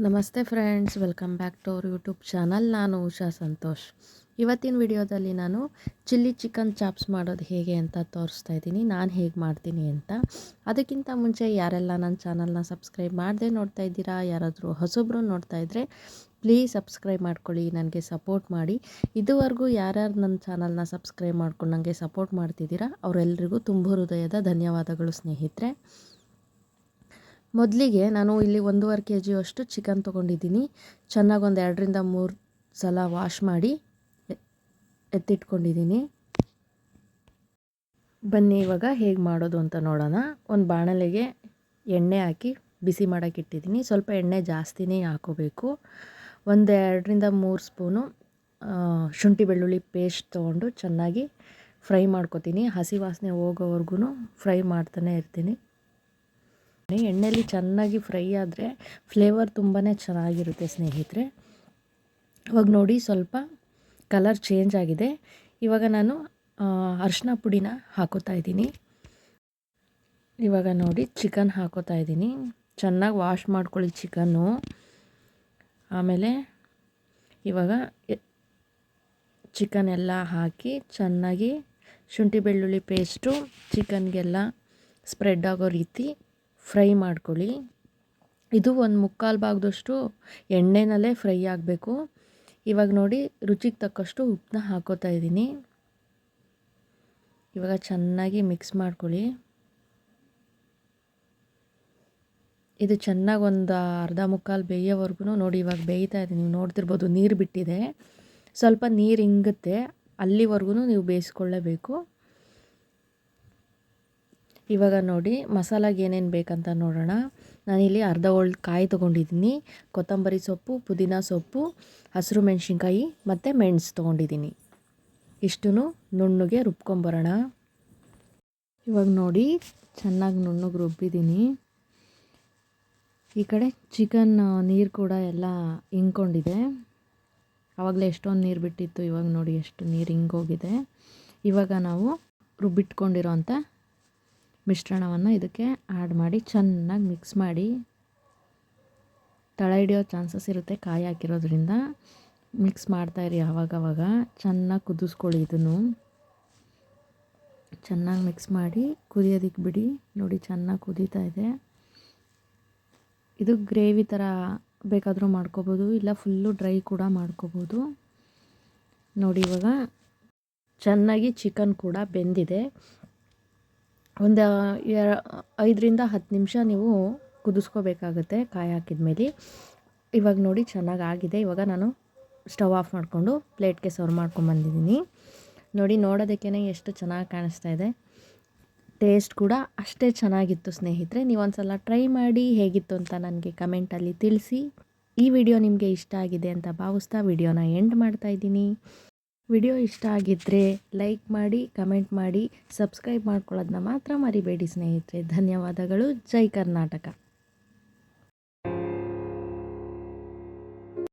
ನಮಸ್ತೆ friends, welcome back to our YouTube channel. ನಾನು ಉಷಾ ಸಂತೋಷ್. ಇವತ್ತಿನ ವಿಡಿಯೋದಲ್ಲಿ ನಾನು ಚಿಲ್ಲಿ ಚಿಕನ್ ಚಾಪ್ಸ್ ಮಾಡೋದು ಹೇಗೆ ಅಂತ ತೋರಿಸ್ತಾ ಇದ್ದೀನಿ, ನಾನು ಹೇಗೆ ಮಾಡ್ತೀನಿ ಅಂತ. ಅದಕ್ಕಿಂತ ಮುಂಚೆ ಯಾರೆಲ್ಲ ನನ್ನ ಚಾನಲ್ನ ಸಬ್ಸ್ಕ್ರೈಬ್ ಮಾಡದೆ ನೋಡ್ತಾ ಇದ್ದೀರಾ, ಯಾರಾದರೂ ಹೊಸಬ್ರು ನೋಡ್ತಾ ಇದ್ದರೆ ಪ್ಲೀಸ್ ಸಬ್ಸ್ಕ್ರೈಬ್ ಮಾಡ್ಕೊಳ್ಳಿ, ನನಗೆ ಸಪೋರ್ಟ್ ಮಾಡಿ. ಇದುವರೆಗೂ ಯಾರ್ಯಾರು ನನ್ನ ಚಾನಲ್ನ ಸಬ್ಸ್ಕ್ರೈಬ್ ಮಾಡ್ಕೊಂಡು ನನಗೆ ಸಪೋರ್ಟ್ ಮಾಡ್ತಿದ್ದೀರಾ ಅವರೆಲ್ಲರಿಗೂ ತುಂಬ ಹೃದಯದ ಧನ್ಯವಾದಗಳು ಸ್ನೇಹಿತರೆ. ಮೊದಲಿಗೆ ನಾನು ಇಲ್ಲಿ 1.5 kg ಚಿಕನ್ ತೊಗೊಂಡಿದ್ದೀನಿ. ಚೆನ್ನಾಗಿ ಒಂದು 2ರಿಂದ 3 ಸಲ ವಾಶ್ ಮಾಡಿ ಎತ್ತಿಟ್ಕೊಂಡಿದ್ದೀನಿ. ಬನ್ನಿ ಇವಾಗ ಹೇಗೆ ಮಾಡೋದು ಅಂತ ನೋಡೋಣ. ಒಂದು ಬಾಣಲೆಗೆ ಎಣ್ಣೆ ಹಾಕಿ ಬಿಸಿ ಮಾಡೋಕ್ಕೆ ಇಟ್ಟಿದ್ದೀನಿ. ಸ್ವಲ್ಪ ಎಣ್ಣೆ ಜಾಸ್ತಿನೇ ಹಾಕೋಬೇಕು. 2ರಿಂದ 3 ಸ್ಪೂನು ಶುಂಠಿ ಬೆಳ್ಳುಳ್ಳಿ ಪೇಸ್ಟ್ ತೊಗೊಂಡು ಚೆನ್ನಾಗಿ ಫ್ರೈ ಮಾಡ್ಕೊತೀನಿ. ಹಸಿ ವಾಸನೆ ಹೋಗೋವರೆಗೂ ಫ್ರೈ ಮಾಡ್ತಾನೆ ಇರ್ತೀನಿ. ಎಣ್ಣೆಯಲ್ಲಿ ಚೆನ್ನಾಗಿ ಫ್ರೈ ಆದರೆ ಫ್ಲೇವರ್ ತುಂಬಾ ಚೆನ್ನಾಗಿರುತ್ತೆ ಸ್ನೇಹಿತರೆ. ಇವಾಗ ನೋಡಿ ಸ್ವಲ್ಪ ಕಲರ್ ಚೇಂಜ್ ಆಗಿದೆ. ಇವಾಗ ನಾನು ಅರಿಶಿನ ಪುಡಿನ ಹಾಕೋತಾ ಇದ್ದೀನಿ. ಇವಾಗ ನೋಡಿ ಚಿಕನ್ ಹಾಕೋತಾ ಇದ್ದೀನಿ. ಚೆನ್ನಾಗಿ ವಾಶ್ ಮಾಡ್ಕೊಳ್ಳಿ ಚಿಕನ್ನು. ಆಮೇಲೆ ಇವಾಗ ಚಿಕನ್ ಎಲ್ಲ ಹಾಕಿ ಚೆನ್ನಾಗಿ ಶುಂಠಿ ಬೆಳ್ಳುಳ್ಳಿ ಪೇಸ್ಟು ಚಿಕನ್ಗೆಲ್ಲ ಸ್ಪ್ರೆಡ್ ಆಗೋ ರೀತಿ ಫ್ರೈ ಮಾಡ್ಕೊಳ್ಳಿ. ಇದು 1/4 ಭಾಗದಷ್ಟು ಎಣ್ಣೆನಲ್ಲೇ ಫ್ರೈ ಆಗಬೇಕು. ಇವಾಗ ನೋಡಿ ರುಚಿಗೆ ತಕ್ಕಷ್ಟು ಉಪ್ಪನ್ನ ಹಾಕೋತಾ ಇದ್ದೀನಿ. ಇವಾಗ ಚೆನ್ನಾಗಿ ಮಿಕ್ಸ್ ಮಾಡ್ಕೊಳ್ಳಿ. ಇದು ಚೆನ್ನಾಗಿ ಒಂದು ಅರ್ಧ ಮುಕ್ಕಾಲು ಬೇಯೋವರೆಗೂ ನೋಡಿ. ಇವಾಗ ಬೇಯ್ತಾ ಇದೆ, ನೀವು ನೋಡ್ತಿರ್ಬೋದು ನೀರು ಬಿಟ್ಟಿದೆ. ಸ್ವಲ್ಪ ನೀರು ಇಂಗುತ್ತೆ, ಅಲ್ಲಿವರೆಗೂ ನೀವು ಬೇಯಿಸ್ಕೊಳ್ಳೇಬೇಕು. ಇವಾಗ ನೋಡಿ ಮಸಾಲಾಗೆ ಏನೇನು ಬೇಕಂತ ನೋಡೋಣ. ನಾನಿಲ್ಲಿ ಅರ್ಧ ಹೋಳು ಕಾಯಿ ತೊಗೊಂಡಿದ್ದೀನಿ, ಕೊತ್ತಂಬರಿ ಸೊಪ್ಪು, ಪುದೀನ ಸೊಪ್ಪು, ಹಸಿರು ಮೆಣಸಿನ್ಕಾಯಿ ಮತ್ತು ಮೆಣಸು ತೊಗೊಂಡಿದ್ದೀನಿ. ಇಷ್ಟೂ ನುಣ್ಣಗೆ ರುಬ್ಕೊಂಬರೋಣ. ಇವಾಗ ನೋಡಿ ಚೆನ್ನಾಗಿ ನುಣ್ಣಗೆ ರುಬ್ಬಿದ್ದೀನಿ. ಈ ಕಡೆ ಚಿಕನ್ ನೀರು ಕೂಡ ಎಲ್ಲ ಇಂಗ್ಕೊಂಡಿದೆ. ಆವಾಗಲೇ ಎಷ್ಟೊಂದು ನೀರು ಬಿಟ್ಟಿತ್ತು, ಇವಾಗ ನೋಡಿ ಎಷ್ಟು ನೀರು ಇಂಗೋಗಿದೆ. ಇವಾಗ ನಾವು ರುಬ್ಬಿಟ್ಕೊಂಡಿರೋಂಥ ಮಿಶ್ರಣವನ್ನು ಇದಕ್ಕೆ ಆ್ಯಡ್ ಮಾಡಿ ಚೆನ್ನಾಗಿ ಮಿಕ್ಸ್ ಮಾಡಿ. ತಳ ಹಿಡಿಯೋ ಚಾನ್ಸಸ್ ಇರುತ್ತೆ ಕಾಯಿ ಹಾಕಿರೋದ್ರಿಂದ. ಮಿಕ್ಸ್ ಮಾಡ್ತಾಯಿರಿ ಆವಾಗವಾಗ. ಚೆನ್ನಾಗಿ ಕುದಿಸ್ಕೊಳ್ಳಿ. ಇದನ್ನು ಚೆನ್ನಾಗಿ ಮಿಕ್ಸ್ ಮಾಡಿ ಕುದಿಯೋದಕ್ಕೆ ಬಿಡಿ. ನೋಡಿ ಚೆನ್ನಾಗಿ ಕುದೀತಾ ಇದೆ. ಇದು ಗ್ರೇವಿ ಥರ ಬೇಕಾದರೂ ಮಾಡ್ಕೋಬೋದು, ಇಲ್ಲ ಫುಲ್ಲು ಡ್ರೈ ಕೂಡ ಮಾಡ್ಕೋಬೋದು. ನೋಡಿ ಇವಾಗ ಚೆನ್ನಾಗಿ ಚಿಕನ್ ಕೂಡ ಬೆಂದಿದೆ. ಒಂದು 5ರಿಂದ 10 ನಿಮಿಷ ನೀವು ಕುದಿಸ್ಕೋಬೇಕಾಗುತ್ತೆ ಕಾಯಿ ಹಾಕಿದ ಮೇಲೆ. ಇವಾಗ ನೋಡಿ ಚೆನ್ನಾಗಿ ಆಗಿದೆ. ಇವಾಗ ನಾನು ಸ್ಟವ್ ಆಫ್ ಮಾಡಿಕೊಂಡು ಪ್ಲೇಟ್ಗೆ ಸರ್ವ್ ಮಾಡ್ಕೊಂಬಂದಿದ್ದೀನಿ. ನೋಡಿ ನೋಡೋದಕ್ಕೇ ಎಷ್ಟು ಚೆನ್ನಾಗಿ ಕಾಣಿಸ್ತಾ ಇದೆ. ಟೇಸ್ಟ್ ಕೂಡ ಅಷ್ಟೇ ಚೆನ್ನಾಗಿತ್ತು ಸ್ನೇಹಿತರೆ. ನೀವು ಒಂದು ಸಲ ಟ್ರೈ ಮಾಡಿ ಹೇಗಿತ್ತು ಅಂತ ನನಗೆ ಕಮೆಂಟಲ್ಲಿ ತಿಳಿಸಿ. ಈ ವಿಡಿಯೋ ನಿಮಗೆ ಇಷ್ಟ ಆಗಿದೆ ಅಂತ ಭಾವಿಸ್ತಾ ವಿಡಿಯೋನ ಎಂಡ್ ಮಾಡ್ತಾಯಿದ್ದೀನಿ. ವಿಡಿಯೋ ಇಷ್ಟ ಆಗಿದ್ದರೆ ಲೈಕ್ ಮಾಡಿ, ಕಮೆಂಟ್ ಮಾಡಿ, ಸಬ್ಸ್ಕ್ರೈಬ್ ಮಾಡ್ಕೊಳ್ಳೋದನ್ನ ಮಾತ್ರ ಮರಿಬೇಡಿ ಸ್ನೇಹಿತರೆ. ಧನ್ಯವಾದಗಳು. ಜೈ ಕರ್ನಾಟಕ.